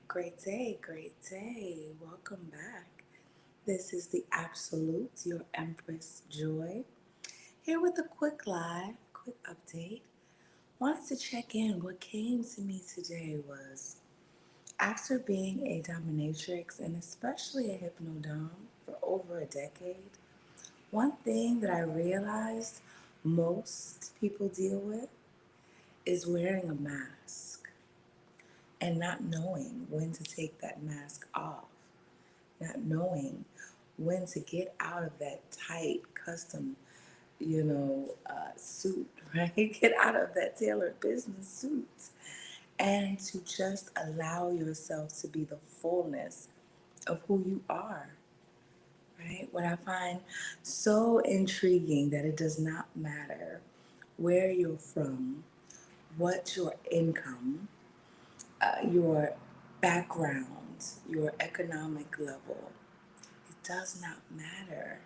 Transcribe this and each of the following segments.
Great day, great day. Welcome back. This is the Absolute, your Empress Joy. Here with a quick live, quick update. Wanted to check in. What came to me today was after being a dominatrix and especially a hypnodom for over a decade, one thing that I realized most people deal with is wearing a mask and not knowing when to take that mask off, not knowing when to get out of that tight custom, suit, right? Get out of that tailored business suit and to just allow yourself to be the fullness of who you are, right? What I find so intriguing that it does not matter where you're from, what your income, your background, your economic level, it does not matter.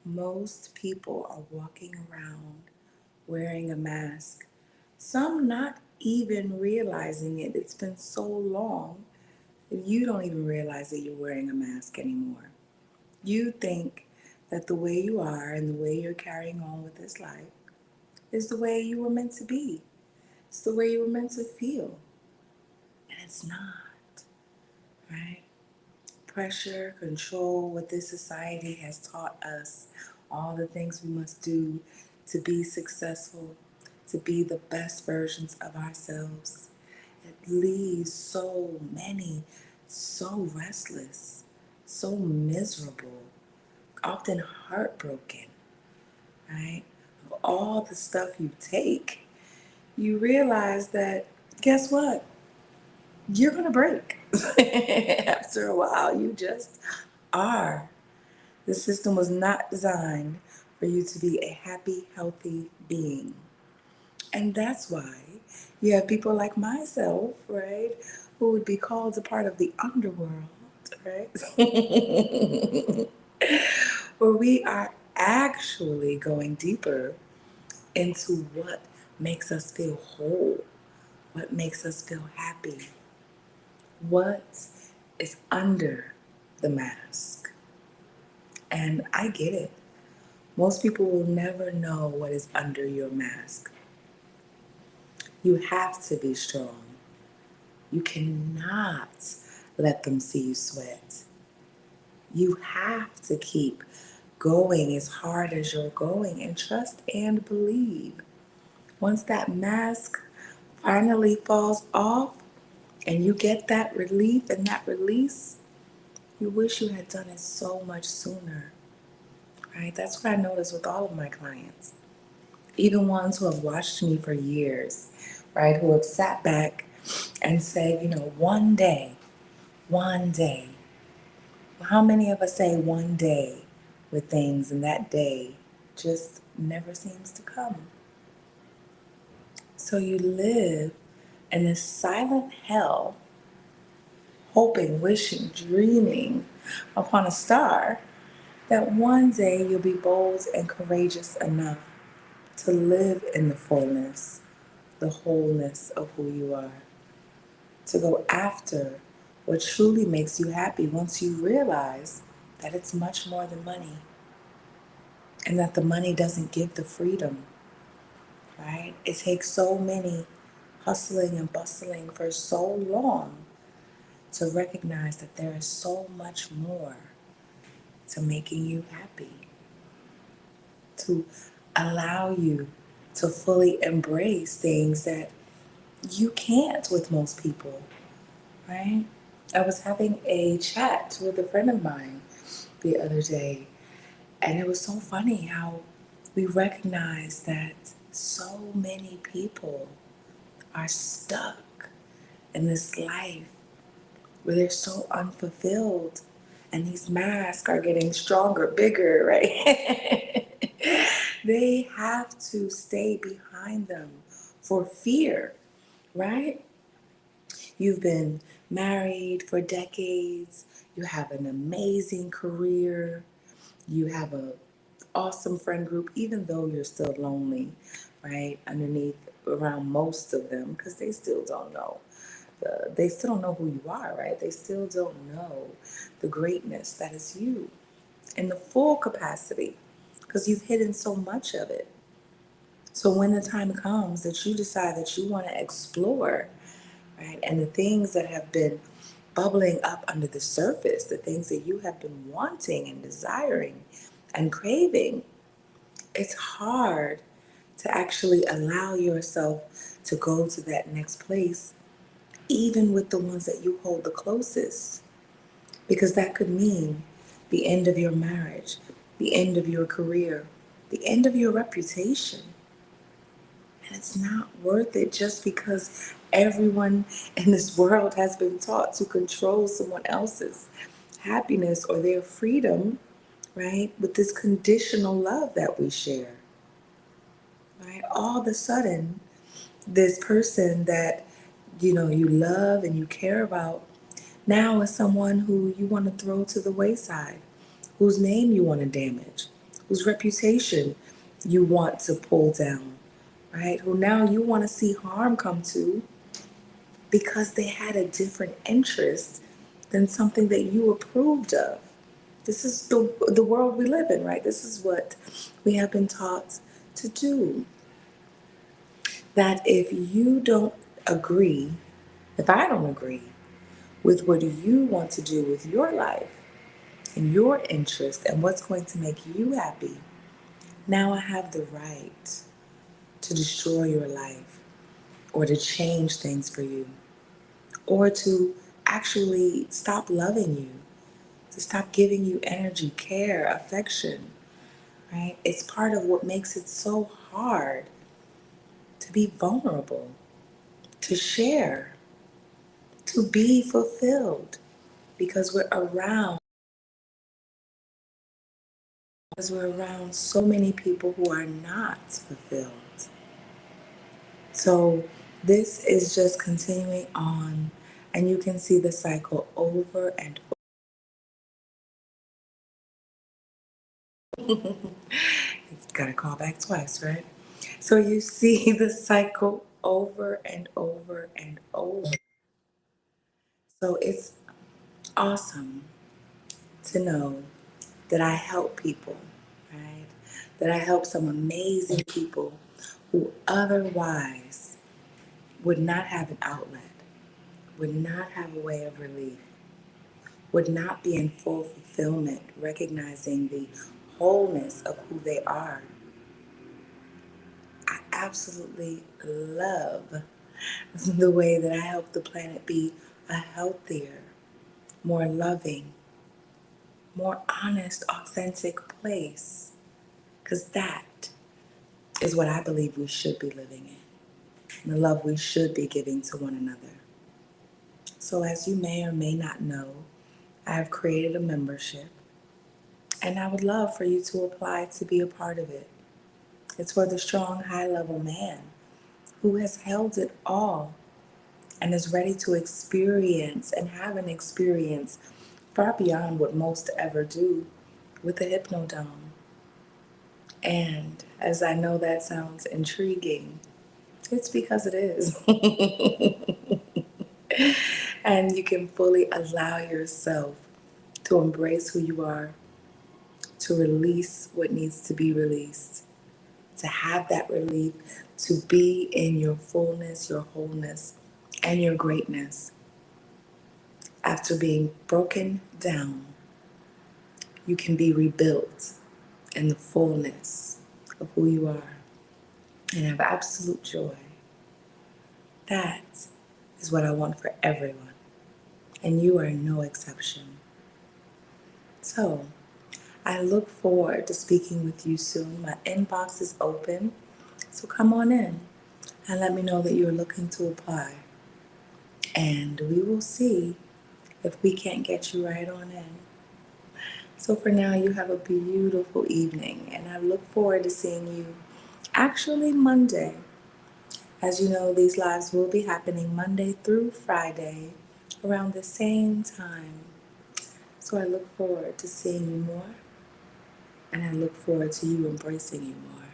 Most people are walking around wearing a mask, some not even realizing it. It's been so long that you don't even realize that you're wearing a mask anymore. You think that the way you are and the way you're carrying on with this life is the way you were meant to be. It's the way you were meant to feel. And it's not, right? Pressure, control, what this society has taught us, all the things we must do to be successful, to be the best versions of ourselves. It leaves so many so restless, so miserable, often heartbroken, right? Of all the stuff you take, you realize that, guess what? You're going to break. After a while, you just are. The system was not designed for you to be a happy, healthy being. And that's why you have people like myself, right, who would be called a part of the underworld, right? Where we are actually going deeper into what makes us feel whole, what makes us feel happy, what is under the mask. And I get it. Most people will never know what is under your mask. You have to be strong. You cannot let them see you sweat. You have to keep going as hard as you're going and trust and believe. Once that mask finally falls off and you get that relief and that release, you wish you had done it so much sooner, right? That's what I notice with all of my clients. Even ones who have watched me for years, right? Who have sat back and said, one day. Well, how many of us say one day with things and that day just never seems to come? So you live in this silent hell, hoping, wishing, dreaming upon a star that one day you'll be bold and courageous enough to live in the fullness, the wholeness of who you are, to go after what truly makes you happy once you realize that it's much more than money and that the money doesn't give the freedom, right? It takes so many hustling and bustling for so long to recognize that there is so much more to making you happy, to allow you to fully embrace things that you can't with most people, right? I was having a chat with a friend of mine the other day, and it was so funny how we recognize that so many people are stuck in this life where they're so unfulfilled, and these masks are getting stronger, bigger, right? They have to stay behind them for fear, right? You've been married for decades, you have an amazing career, you have a awesome friend group, even though you're still lonely, right? Underneath around most of them, because they still don't know, they still don't know who you are, right? They still don't know the greatness that is you in the full capacity because you've hidden so much of it. So when the time comes that you decide that you want to explore, right, and the things that have been bubbling up under the surface, the things that you have been wanting and desiring and craving, it's hard to actually allow yourself to go to that next place, even with the ones that you hold the closest, because that could mean the end of your marriage, the end of your career, the end of your reputation. And it's not worth it just because everyone in this world has been taught to control someone else's happiness or their freedom, right? With this conditional love that we share, right? All of a sudden, this person that you love and you care about now is someone who you want to throw to the wayside, whose name you want to damage, whose reputation you want to pull down, right? Who now you want to see harm come to because they had a different interest than something that you approved of. This is the world we live in, right? This is what we have been taught to do. That if you don't agree, if I don't agree with what you want to do with your life and your interest and what's going to make you happy, now I have the right to destroy your life or to change things for you or to actually stop loving you, to stop giving you energy, care, affection, right? It's part of what makes it so hard to be vulnerable, to share, to be fulfilled because we're around so many people who are not fulfilled. So this is just continuing on, and you can see the cycle over and over. It's got to call back twice, right? So you see the cycle over and over and over. So it's awesome to know that I help people, right? That I help some amazing people who otherwise would not have an outlet, would not have a way of relief, would not be in full fulfillment, recognizing the wholeness of who they are. I absolutely love the way that I help the planet be a healthier, more loving, more honest, authentic place. Because that is what I believe we should be living in, and the love we should be giving to one another. So, as you may or may not know, I have created a membership, and I would love for you to apply to be a part of it. It's for the strong, high level man who has held it all and is ready to experience and have an experience far beyond what most ever do with a hypnodome. And as I know that sounds intriguing, it's because it is. And you can fully allow yourself to embrace who you are, to release what needs to be released, to have that relief, to be in your fullness, your wholeness, and your greatness. After being broken down, you can be rebuilt in the fullness of who you are and have absolute joy. That is what I want for everyone, and you are no exception. So, I look forward to speaking with you soon. My inbox is open, so come on in and let me know that you're looking to apply. And we will see if we can't get you right on in. So for now, you have a beautiful evening, and I look forward to seeing you actually Monday. As you know, these lives will be happening Monday through Friday around the same time. So I look forward to seeing you more, and I look forward to you embracing you more.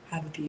Have a beautiful